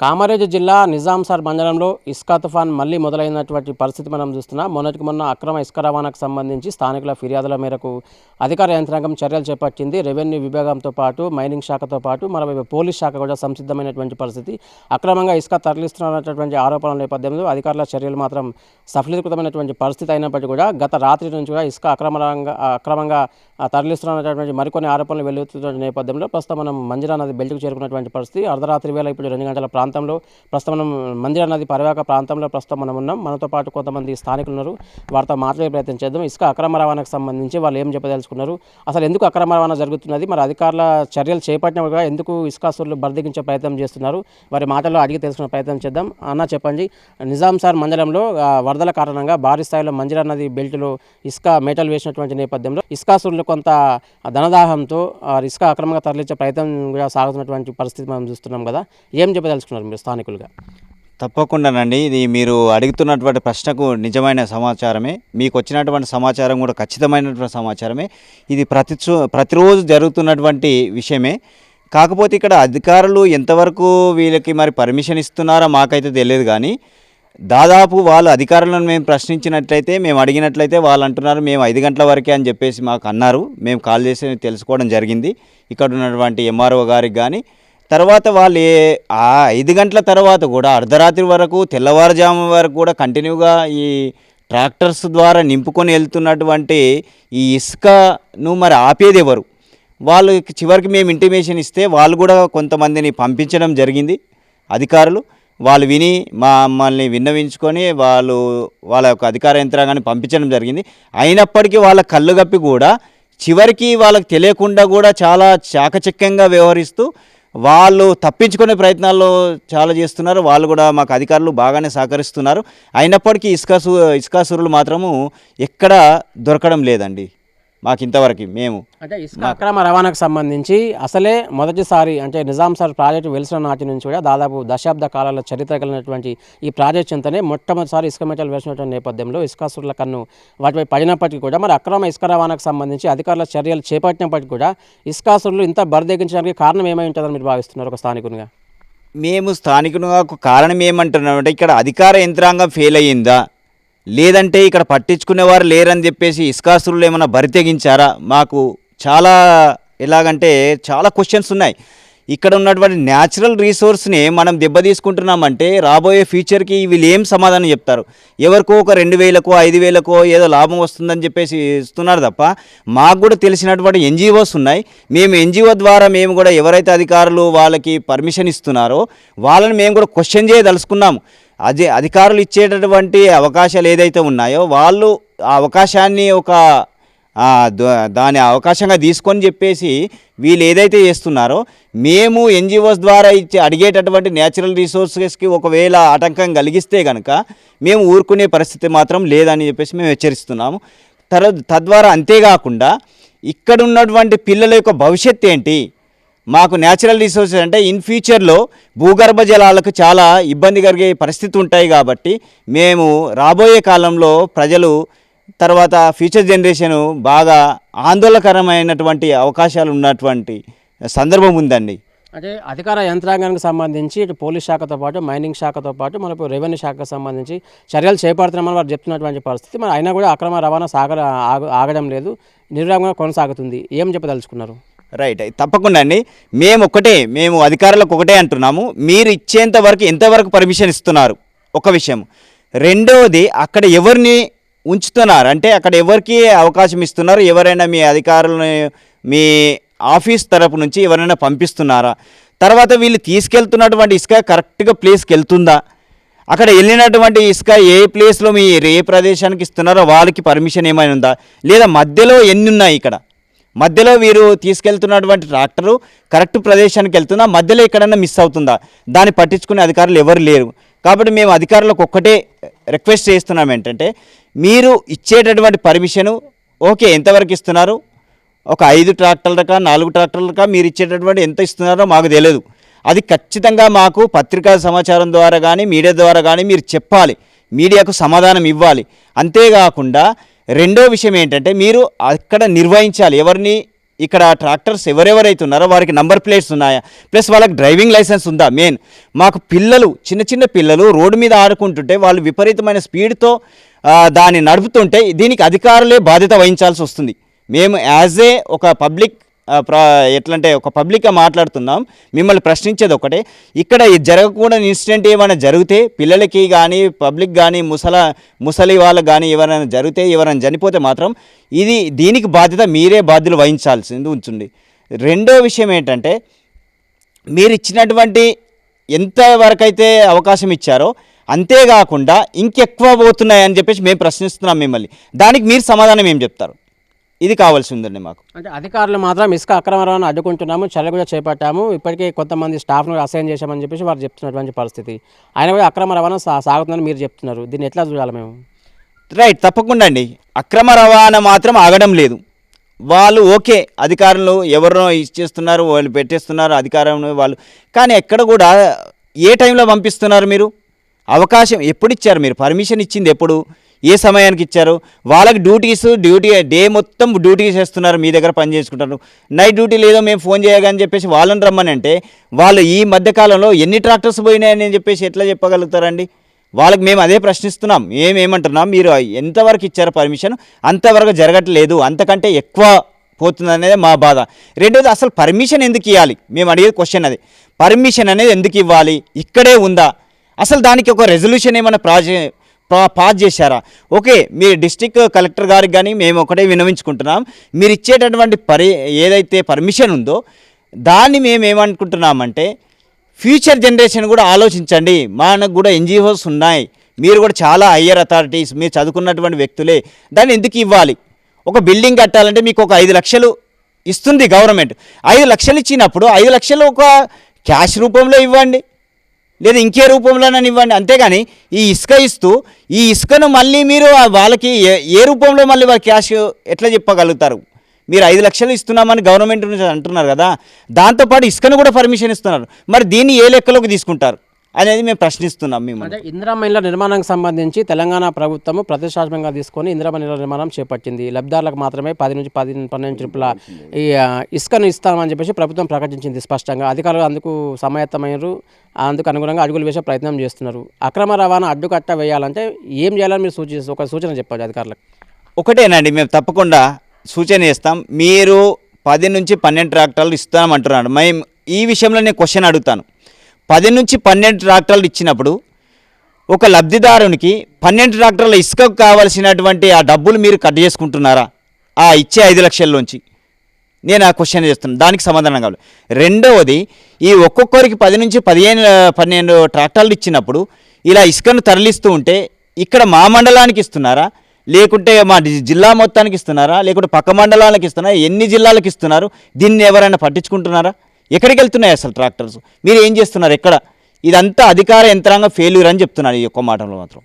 కామారెడ్డి జిల్లా నిజాంసార్ మండలంలో ఇసుక తుఫాన్ మళ్లీ మొదలైనటువంటి పరిస్థితి మనం చూస్తున్నాం. మొన్నటికి మొన్న అక్రమ ఇసుక రవాణాకు సంబంధించి స్థానికుల ఫిర్యాదుల మేరకు అధికార యంత్రాంగం చర్యలు చేపట్టింది. రెవెన్యూ విభాగంతో పాటు మైనింగ్ శాఖతో పాటు మరోవైపు పోలీస్ శాఖ కూడా సంసిద్ధమైనటువంటి పరిస్థితి. అక్రమంగా ఇసుక తరలిస్తున్నటువంటి ఆరోపణల నేపథ్యంలో అధికారుల చర్యలు మాత్రం సఫలీకృతమైనటువంటి పరిస్థితి అయినప్పటికీ కూడా గత రాత్రి నుంచి కూడా ఇసుక అక్రమంగా తరలిస్తున్నటువంటి మరికొన్ని ఆరోపణలు వెలువడుతున్న నేపథ్యంలో ప్రస్తుతం మనం మంజీరా నది బెల్ట్కు చేరుకున్నటువంటి పరిస్థితి. అర్ధరాత్రి వేళ ఇప్పుడు 2 గంటల ప్రాంతంలో ప్రస్తుతం మనం మంజీరా నది పరివాహక ప్రాంతంలో ప్రస్తుతం మనం ఉన్నాం. మనతో పాటు కొంతమంది స్థానికులు ఉన్నారు. వారితో మాట్లాడే ప్రయత్నం చేద్దాం. ఇసుక అక్రమ రవాణాకు సంబంధించి వాళ్ళు ఏం చెప్పదలుచుకున్నారు, అసలు ఎందుకు అక్రమ రవాణా జరుగుతున్నది, మరి అధికారుల చర్యలు చేపట్టినప్పుడు ఎందుకు ఇసుకాసులు బర్దిగించే ప్రయత్నం చేస్తున్నారు, వారి మాటల్లో అడిగి తెలుసుకునే ప్రయత్నం చేద్దాం. అన్న చెప్పండి, నిజాంసార్ మండలంలో వరదల కారణంగా భారీ స్థాయిలో మంజీరా నది బెల్ట్లో ఇసుక మేటలు వేసినటువంటి నేపథ్యంలో ఇసుకాసులు కొంత ధనదాహంతో ఇసుక అక్రమంగా తరలించే ప్రయత్నం కూడా సాగుతున్నటువంటి పరిస్థితి మనం చూస్తున్నాం కదా. ఏం చెప్పదలుచుకున్నారు మీరు స్థానికులుగా? తప్పకుండానండి, ఇది మీరు అడుగుతున్నటువంటి ప్రశ్నకు నిజమైన సమాచారమే. మీకు వచ్చినటువంటి సమాచారం కూడా ఖచ్చితమైనటువంటి సమాచారమే. ఇది ప్రతిరోజు జరుగుతున్నటువంటి విషయమే. కాకపోతే ఇక్కడ అధికారులు ఎంతవరకు వీళ్ళకి మరి పర్మిషన్ ఇస్తున్నారో మాకైతే తెలియదు. కానీ దాదాపు వాళ్ళు అధికారులను మేము ప్రశ్నించినట్లయితే, మేము అడిగినట్లయితే వాళ్ళు అంటున్నారు మేము 5 గంటల వరకే అని చెప్పేసి మాకు అన్నారు. మేము కాల్ చేసి తెలుసుకోవడం జరిగింది ఇక్కడ ఉన్నటువంటి ఎంఆర్ఓ గారికి. కానీ తర్వాత వాళ్ళు 5 గంటల తర్వాత కూడా అర్ధరాత్రి వరకు తెల్లవారుజాము వరకు కూడా కంటిన్యూగా ఈ ట్రాక్టర్స్ ద్వారా నింపుకొని వెళ్తున్నటువంటి ఈ ఇసుకను మరి ఆపేది ఎవరు? వాళ్ళు చివరికి మేము ఇంటిమేషన్ ఇస్తే వాళ్ళు కూడా కొంతమందిని పంపించడం జరిగింది అధికారులు. వాళ్ళు విని మమ్మల్ని విన్నవించుకొని వాళ్ళ యొక్క అధికార యంత్రాంగాన్ని పంపించడం జరిగింది. అయినప్పటికీ వాళ్ళ కళ్ళు గప్పి కూడా చివరికి వాళ్ళకి తెలియకుండా కూడా చాలా చాకచక్యంగా వ్యవహరిస్తూ వాళ్ళు తప్పించుకునే ప్రయత్నాల్లో చాలా చేస్తున్నారు. వాళ్ళు కూడా మాకు అధికారులు బాగానే సహకరిస్తున్నారు. అయినప్పటికీ ఇసుకాసురులు మాత్రము ఎక్కడ దొరకడం లేదండి మాకు ఇంతవరకు. మేము అంటే ఇసుక అక్రమ రవాణాకు సంబంధించి అసలే మొదటిసారి అంటే నిజాంసార్ ప్రాజెక్టు వెలిసిన నాటి నుంచి కూడా దాదాపు దశాబ్ద కాలాల చరిత్ర కలిగినటువంటి ఈ ప్రాజెక్ట్ చింతనే మొట్టమొదటిసారి ఇసుక మెటలు వేసినటువంటి నేపథ్యంలో ఇసుకాసురుల కన్ను వాటిపై పడినప్పటికీ కూడా మరి అక్రమ ఇసుక రవాణాకు సంబంధించి అధికారుల చర్యలు చేపట్టినప్పటికీ కూడా ఇసుకాసురులు ఇంత బరిదెగించడానికి కారణం ఏమై ఉంటుందని మీరు భావిస్తున్నారు ఒక స్థానికునిగా? మేము స్థానికునిగా కారణం ఏమంటున్నామంటే ఇక్కడ అధికార యంత్రాంగం ఫెయిల్ అయ్యిందా, లేదంటే ఇక్కడ పట్టించుకునేవారు లేరని చెప్పేసి ఇసుకాసురులు ఏమైనా బరితెగించారా? మాకు చాలా ఎలాగంటే చాలా క్వశ్చన్స్ ఉన్నాయి. ఇక్కడ ఉన్నటువంటి న్యాచురల్ రీసోర్స్ని మనం దెబ్బతీసుకుంటున్నామంటే రాబోయే ఫ్యూచర్కి వీళ్ళు ఏం సమాధానం చెప్తారు? ఎవరికో ఒక 2,000కో 5,000కో ఏదో లాభం వస్తుందని చెప్పేసి ఇస్తున్నారు తప్ప మాకు కూడా తెలిసినటువంటి ఎన్జిఓస్ ఉన్నాయి. మేము ఎన్జిఓ ద్వారా మేము కూడా ఎవరైతే అధికారులు వాళ్ళకి పర్మిషన్ ఇస్తున్నారో వాళ్ళని మేము కూడా క్వశ్చన్ చేయదలుచుకున్నాము. అధికారులు ఇచ్చేటటువంటి అవకాశాలు ఏదైతే ఉన్నాయో వాళ్ళు ఆ అవకాశాన్ని దాని అవకాశంగా తీసుకొని చెప్పేసి వీళ్ళు ఏదైతే చేస్తున్నారో మేము ఎన్జిఓస్ ద్వారా అడిగేటటువంటి న్యాచురల్ రిసోర్సెస్కి ఒకవేళ ఆటంకం కలిగిస్తే కనుక మేము ఊరుకునే పరిస్థితి మాత్రం లేదని చెప్పేసి మేము హెచ్చరిస్తున్నాము. తద్వారా అంతేకాకుండా ఇక్కడ ఉన్నటువంటి పిల్లల యొక్క భవిష్యత్తు ఏంటి? మాకు న్యాచురల్ రిసోర్సెస్ అంటే ఇన్ ఫ్యూచర్లో భూగర్భ జలాలకు చాలా ఇబ్బంది కలిగే పరిస్థితి ఉంటాయి. కాబట్టి మేము రాబోయే కాలంలో ప్రజలు తర్వాత ఫ్యూచర్ జనరేషన్ బాగా ఆందోళనకరమైనటువంటి అవకాశాలు ఉన్నటువంటి సందర్భం ఉందండి. అంటే అధికార యంత్రాంగానికి సంబంధించి ఇటు పోలీస్ శాఖతో పాటు మైనింగ్ శాఖతో పాటు మనకు రెవెన్యూ శాఖకు సంబంధించి చర్యలు చేపడుతున్నామని వారు చెప్తున్నటువంటి పరిస్థితి. మరి అయినా కూడా అక్రమ రవాణా ఆగడం లేదు, నిర్విరామంగా కొనసాగుతుంది. ఏం చెప్పదలుచుకున్నారు? రైట్, తప్పకుండా అండి. మేము అధికారులకు ఒకటే అంటున్నాము, మీరు ఇచ్చేంత వరకు ఎంతవరకు పర్మిషన్ ఇస్తున్నారు ఒక విషయం. రెండవది అక్కడ ఎవరిని ఉంచుతున్నారు అంటే అక్కడ ఎవరికి అవకాశం ఇస్తున్నారు? ఎవరైనా మీ అధికారులను మీ ఆఫీస్ తరపు నుంచి ఎవరైనా పంపిస్తున్నారా? తర్వాత వీళ్ళు తీసుకెళ్తున్నటువంటి ఇసుక కరెక్ట్గా ప్లేస్కి వెళ్తుందా? అక్కడ వెళ్ళినటువంటి ఇసుక ఏ ప్లేస్లో మీరు ఏ ప్రదేశానికి ఇస్తున్నారో వాళ్ళకి పర్మిషన్ ఏమైనా ఉందా? లేదా మధ్యలో ఎన్ని ఉన్నాయి? ఇక్కడ మధ్యలో వీరు తీసుకెళ్తున్నటువంటి ట్రాక్టరు కరెక్ట్ ప్రదేశానికి వెళ్తుందా? మధ్యలో ఎక్కడన్నా మిస్ అవుతుందా? దాన్ని పట్టించుకునే అధికారులు ఎవరు లేరు. కాబట్టి మేము అధికారులకు ఒక్కటే రిక్వెస్ట్ చేస్తున్నాం ఏంటంటే మీరు ఇచ్చేటటువంటి పర్మిషను ఓకే, ఎంతవరకు ఇస్తున్నారు? ఒక 5 ట్రాక్టర్లకా 4 ట్రాక్టర్లకా మీరు ఇచ్చేటటువంటి ఎంత ఇస్తున్నారో మాకు తెలియదు. అది ఖచ్చితంగా మాకు పత్రికా సమాచారం ద్వారా కానీ మీడియా ద్వారా కానీ మీరు చెప్పాలి, మీడియాకు సమాధానం ఇవ్వాలి. అంతేకాకుండా రెండో విషయం ఏంటంటే మీరు అక్కడ నిర్వహించాలి, ఎవరిని పర్మిషన్ ఇస్తున్నారో వాళ్ళకి పర్మిషన్ ఏమైనా ఉందా? లేదా మధ్యలో ఎన్ని ఉన్నాయి? ఇక్కడ మధ్యలో వీరు తీసుకెళ్తున్నటువంటి ఇసుక కరెక్ట్ ప్లేస్లో మీరు ఏ ప్లేస్లో ఇస్తున్నారో వాళ్ళకి పర్మిషన్ ఏమైనా ఉందా? దాన్ని పట్టించుకునే అధికారులు ఎవరు లేరు. కాబట్టి మేము అధికారులకు ఒక్కటే రిక్వెస్ట్ చేస్తున్నాం ఏంటంటే మీరు ఇచ్చేటటువంటి పర్మిషను ఓకే, ఎంతవరకు ఇస్తున్నారు? ఒక 5 ట్రాక్టర్లకా 4 ట్రాక్టర్లకా మీరు ఇచ్చేటటువంటి ఎంత ఇస్తున్నారో మాకు తెలియదు. అది ఖచ్చితంగా మాకు పత్రికా సమాచారం ద్వారా కానీ మీడియా ద్వారా కానీ మీరు చెప్పాలి, మీడియాకు సమాధానం ఇవ్వాలి. అంతేకాకుండా రెండో విషయం ఏంటంటే మీరు ఇక్కడ ట్రాక్టర్స్ ఎవరెవరైతే ఉన్నారో వారికి నంబర్ ప్లేట్స్ ఉన్నాయా, ప్లస్ వాళ్ళకి డ్రైవింగ్ లైసెన్స్ ఉందా? మెయిన్ మాకు పిల్లలు, చిన్న చిన్న పిల్లలు రోడ్డు మీద ఆడుకుంటుంటే వాళ్ళు విపరీతమైన స్పీడ్తో దాన్ని నడుపుతుంటే దీనికి అధికారులే బాధ్యత వహించాల్సి వస్తుంది. మేము యాజ్ ఏ ఒక పబ్లిక్ ఎట్లంటే ఒక పబ్లిక్గా మాట్లాడుతున్నాం. మిమ్మల్ని ప్రశ్నించేది ఒకటే, ఇక్కడ జరగకూడని ఇన్సిడెంట్ ఏమైనా జరిగితే పిల్లలకి కానీ పబ్లిక్ కానీ ముసలి వాళ్ళకి కానీ ఎవరైనా జరిగితే, ఎవరైనా చనిపోతే మాత్రం దీనికి బాధ్యత మీరే బాధ్యులు వహించాల్సింది ఉంచుంది. రెండో విషయం ఏంటంటే, మీరు ఇచ్చినటువంటి ఎంతవరకైతే అవకాశం ఇచ్చారో అంతేకాకుండా ఇంకెక్కువ పోతున్నాయని చెప్పేసి మేము ప్రశ్నిస్తున్నాం మిమ్మల్ని. దానికి మీరు సమాధానం ఏం చెప్తారు? ఇది కావాల్సి ఉందండి మాకు. అంటే అధికారులు మాత్రం ఇసుక అక్రమ రవాణా అడ్డుకుంటున్నాము, చర్యలు కూడా చేపట్టాము, ఇప్పటికే కొంతమంది స్టాఫ్ను అసైన్ చేశామని చెప్పేసి వారు చెప్తున్నటువంటి పరిస్థితి. ఆయన కూడా అక్రమ రవాణా సాగుతుందని మీరు చెప్తున్నారు. దీన్ని ఎట్లా చూడాలి మేము? రైట్, తప్పకుండా అండి. అక్రమ రవాణా మాత్రం ఆగడం లేదు. వాళ్ళు ఓకే, అధికారులు ఎవరినో ఇచ్చేస్తున్నారు, వాళ్ళు పెట్టేస్తున్నారు అధికారం వాళ్ళు, కానీ ఎక్కడ కూడా ఏ టైంలో పంపిస్తున్నారు? మీరు అవకాశం ఎప్పుడు ఇచ్చారు? మీరు పర్మిషన్ ఇచ్చింది ఎప్పుడు, ఏ సమయానికి ఇచ్చారు? వాళ్ళకి డ్యూటీ డే మొత్తం డ్యూటీ చేస్తున్నారు, మీ దగ్గర పని చేసుకుంటారు. నైట్ డ్యూటీ లేదో మేము ఫోన్ చేయగాని చెప్పేసి వాళ్ళని రమ్మని అంటే వాళ్ళు ఈ మధ్యకాలంలో ఎన్ని ట్రాక్టర్స్ పోయినాయని చెప్పేసి ఎట్లా చెప్పగలుగుతారండి? వాళ్ళకి మేము అదే ప్రశ్నిస్తున్నాం. ఏమంటున్నాం, మీరు ఎంతవరకు ఇచ్చారో పర్మిషన్ అంతవరకు జరగట్లేదు, అంతకంటే ఎక్కువ పోతుంది అనేది మా బాధ. రెండోది, అసలు పర్మిషన్ ఎందుకు ఇవ్వాలి? మేము అడిగేది క్వశ్చన్ అది. పర్మిషన్ అనేది ఎందుకు ఇవ్వాలి? ఇక్కడే ఉందా? అసలు దానికి ఒక రెజల్యూషన్ ఏమైనా పాస్ చేశారా? ఓకే, మీ డిస్ట్రిక్ట్ కలెక్టర్ గారికి కానీ మేము ఒకటే విన్నవించుకుంటున్నాం, మీరు ఇచ్చేటటువంటి ఏదైతే పర్మిషన్ ఉందో దాన్ని మేము ఏమనుకుంటున్నామంటే, ఫ్యూచర్ జనరేషన్ కూడా ఆలోచించండి. మనకు కూడా ఎన్జిఓస్ ఉన్నాయి, మీరు కూడా చాలా హయ్యర్ అథారిటీస్, మీరు చదువుకున్నటువంటి వ్యక్తులే, దాన్ని ఎందుకు ఇవ్వాలి? ఒక బిల్డింగ్ కట్టాలంటే మీకు ఒక 5 లక్షలు ఇస్తుంది గవర్నమెంట్. 5 లక్షలు ఇచ్చినప్పుడు 5 లక్షలు ఒక క్యాష్ రూపంలో ఇవ్వండి, లేదా ఇంకే రూపంలోనని ఇవ్వండి. అంతేగాని ఈ ఇసుక ఇస్తూ ఈ ఇసుకను మళ్ళీ మీరు వాళ్ళకి ఏ రూపంలో మళ్ళీ వాళ్ళ క్యాష్ ఎట్లా చెప్పగలుగుతారు? మీరు 5 లక్షలు ఇస్తున్నామని గవర్నమెంట్ నుంచి అంటున్నారు కదా, దాంతోపాటు ఇసుకను కూడా పర్మిషన్ ఇస్తున్నారు. మరి దీన్ని ఏ లెక్కలోకి తీసుకుంటారు అనేది మేము ప్రశ్నిస్తున్నాం. మేము అంటే ఇందిరమ్మ ఇళ్ల నిర్మాణానికి సంబంధించి తెలంగాణ ప్రభుత్వము ప్రతిష్టాత్మకంగా తీసుకొని ఇందిరమ్మ ఇళ్ల నిర్మాణం చేపట్టింది. లబ్ధిదారులకు మాత్రమే 10 నుంచి 12 ట్రిప్పుల ఈ ఇసుకను ఇస్తామని చెప్పేసి ప్రభుత్వం ప్రకటించింది స్పష్టంగా. అధికారులు అందుకు సమాయత్తమైనరు, అందుకు అనుగుణంగా అడుగులు వేసే ప్రయత్నం చేస్తున్నారు. అక్రమ రవాణా అడ్డుకట్ట వేయాలంటే ఏం చేయాలని మీరు ఒక సూచన చెప్పండి అధికారులకు. ఒకటేనండి, మేము తప్పకుండా సూచన చేస్తాం. మీరు 10 నుంచి 12 ట్రాక్టర్లు ఇస్తామంటున్నాడు. మేము ఈ విషయంలో నేను క్వశ్చన్ అడుగుతాను. 10 నుంచి 12 ట్రాక్టర్లు ఇచ్చినప్పుడు ఒక లబ్ధిదారునికి 12 ట్రాక్టర్ల ఇసుకకు కావాల్సినటువంటి ఆ డబ్బులు మీరు కట్ చేసుకుంటున్నారా? ఆ ఇచ్చే 5 లక్షల్లోంచి నేను ఆ క్వశ్చన్ చేస్తున్నాను, దానికి సమాధానం కావాలి. రెండవది, ఈ ఒక్కొక్కరికి 10 నుంచి 12 ట్రాక్టర్లు ఇచ్చినప్పుడు ఇలా ఇసుకను తరలిస్తూ ఉంటే ఇక్కడ మా మండలానికి ఇస్తున్నారా, లేకుంటే మా జిల్లా మొత్తానికి ఇస్తున్నారా, లేకుంటే పక్క మండలాలకు ఇస్తున్నారా, ఎన్ని జిల్లాలకు ఇస్తున్నారు? దీన్ని ఎవరైనా పట్టించుకుంటున్నారా? ఎక్కడికి వెళ్తున్నాయి అసలు ట్రాక్టర్స్? మీరు ఏం చేస్తున్నారు? ఎక్కడ? ఇదంతా అధికార యంత్రాంగం ఫెయిల్యూర్ అని చెప్తున్నారు ఈ ఒక్క మాటలో మాత్రం.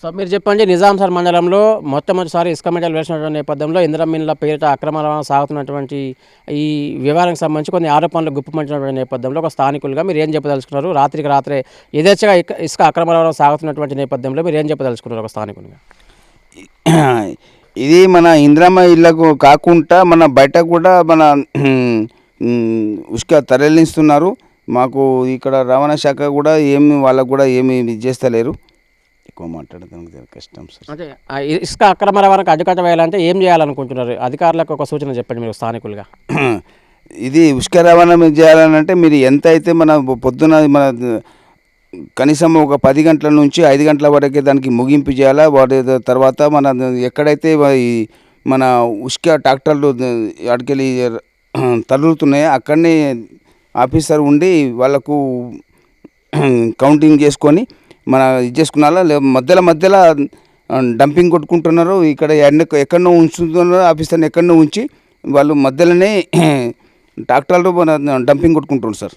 సో మీరు చెప్పండి, నిజాంసార్ మండలంలో మొట్టమొదటిసారి ఇసుక మెటల్ వేసినటువంటి నేపథ్యంలో ఇందిరమ్మ ఇళ్ల పేరిట అక్రమ రవాణా సాగుతున్నటువంటి ఈ వ్యవహారానికి సంబంధించి కొన్ని ఆరోపణలు గుప్పమంచినటువంటి నేపథ్యంలో ఒక స్థానికులుగా మీరు ఏం చెప్పదలుచుకున్నారు? రాత్రికి రాత్రే యథేచ్ఛగా ఇసుక అక్రమ రవాణా సాగుతున్నటువంటి నేపథ్యంలో మీరు ఏం చెప్పదలుచుకున్నారు ఒక స్థానికులుగా? ఇది మన ఇందిరమ్మ ఇళ్లకు కాకుండా మన బయట కూడా మన ఉసుక తరలిస్తున్నారు. మాకు ఇక్కడ రవాణా శాఖ కూడా వాళ్ళకు కూడా ఏమి చేస్తలేరు. ఎక్కువ మాట్లాడడానికి కష్టం సార్. అంటే ఇసుక అక్రమ రవాణాకు అడ్డుకట్ట వేయాలంటే ఏం చేయాలనుకుంటున్నారు? అధికారులకు ఒక సూచన చెప్పండి మీరు స్థానికులుగా. ఇది ఉసుక రవాణా చేయాలనంటే మీరు ఎంత అయితే మన పొద్దున మన కనీసం ఒక 10 గంటల నుంచి 5 గంటల వరకే దానికి ముగింపు చేయాలా. వాటి తర్వాత మన ఎక్కడైతే మన ఉసుక ట్రాక్టర్లు అడికెళ్ళి తరులుతున్నాయో అక్కడనే ఆఫీసర్ ఉండి వాళ్ళకు కౌంటింగ్ చేసుకొని మన ఇది చేసుకున్నాలా. మధ్యలో డంపింగ్ కొట్టుకుంటున్నారు. ఇక్కడ ఎక్కడనో ఉంచుతున్నారు, ఆఫీసర్ని ఎక్కడనో ఉంచి వాళ్ళు మధ్యలోనే ట్రాక్టర్లు మన డంపింగ్ కొట్టుకుంటున్నారు సార్.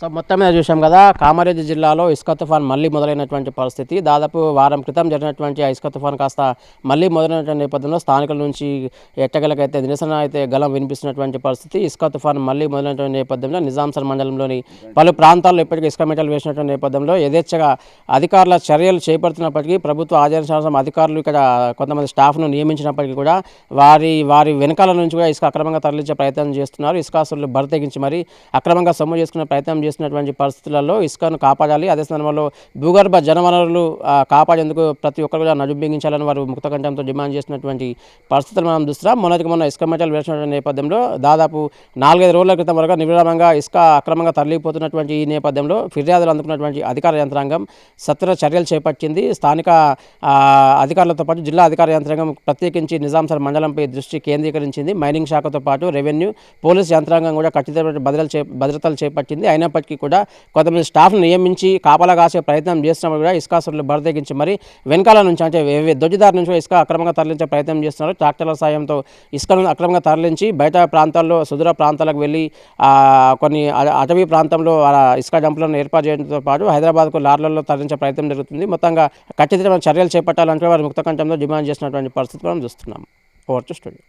సో మొత్తం మీద చూసాం కదా, కామారెడ్డి జిల్లాలో ఇసుక తుఫాన్ మళ్ళీ మొదలైనటువంటి పరిస్థితి. దాదాపు వారం క్రితం జరిగినటువంటి ఆ ఇసుక తుఫాన్ కాస్త మళ్ళీ మొదలైనటువంటి నేపథ్యంలో స్థానికుల నుంచి ఎట్టగలకైతే నిరసన అయితే గలం వినిపిస్తున్నటువంటి పరిస్థితి. ఇసుక తుఫాన్ మళ్ళీ మొదలైనటువంటి నేపథ్యంలో నిజాంసార్ మండలంలోని పలు ప్రాంతాల్లో ఇప్పటికీ ఇసుక మెటలు వేసినటువంటి నేపథ్యంలో యథేచ్ఛగా అధికారుల చర్యలు చేపడుతున్నప్పటికీ, ప్రభుత్వ ఆదేశానుసారం అధికారులు ఇక్కడ కొంతమంది స్టాఫ్ను నియమించినప్పటికీ కూడా వారి వెనకాల నుంచి కూడా ఇసుక అక్రమంగా తరలించే ప్రయత్నం చేస్తున్నారు. ఇసుకాసులు బరితెగించి మరి అక్రమంగా సొమ్ము చేసుకునే ప్రయత్నం చేస్తున్నటువంటి పరిస్థితులలో ఇసుకను కాపాడాలి, అదే సందర్భంలో భూగర్భ జనవనరులు కాపాడేందుకు ప్రతి ఒక్కరు కూడా నడుంబించాలని వారు ముక్తకంఠంతో డిమాండ్ చేస్తున్నటువంటి పరిస్థితులు మనం చూస్తున్నాం. మొన్న ఇసుక మెటలు వేసినటువంటి నేపథ్యంలో దాదాపు 4-5 రోజుల క్రితం వరకు నిర్విరామంగా ఇసుక అక్రమంగా తరలిపోతున్నటువంటి ఈ నేపథ్యంలో ఫిర్యాదులు అందుకున్నటువంటి అధికార యంత్రాంగం సత్వర చర్యలు చేపట్టింది. స్థానిక అధికారులతో పాటు జిల్లా అధికార యంత్రాంగం ప్రత్యేకించి నిజాంసార్ మండలంపై దృష్టి కేంద్రీకరించింది. మైనింగ్ శాఖతో పాటు రెవెన్యూ, పోలీస్ యంత్రాంగం కూడా ఖచ్చితమైన భద్రతలు చేపట్టింది. అయినప్పటికీ కూడా కొంతమంది స్టాఫ్ను నియమించి కాపలా కాసే ప్రయత్నం చేస్తున్నప్పుడు కూడా ఇసుకాసులు బరితెగించి మరి వెనకాల నుంచి అంటే దొడ్డిదారి నుంచి ఇసుక అక్రమంగా తరలించే ప్రయత్నం చేస్తున్నారు. ట్రాక్టర్ల సాయంతో ఇసుకను అక్రమంగా తరలించి బయట ప్రాంతాల్లో సుదూర ప్రాంతాలకు వెళ్ళి కొన్ని అటవీ ప్రాంతంలో ఇసుక డంపులను ఏర్పాటు చేయడంతో పాటు హైదరాబాద్కు లారీలలో తరలించే ప్రయత్నం జరుగుతుంది. మొత్తంగా ఖచ్చితమైన చర్యలు చేపట్టాలంటే వారు ముక్తకంఠంలో డిమాండ్ చేసినటువంటి పరిస్థితి మనం చూస్తున్నాం. Over to studio.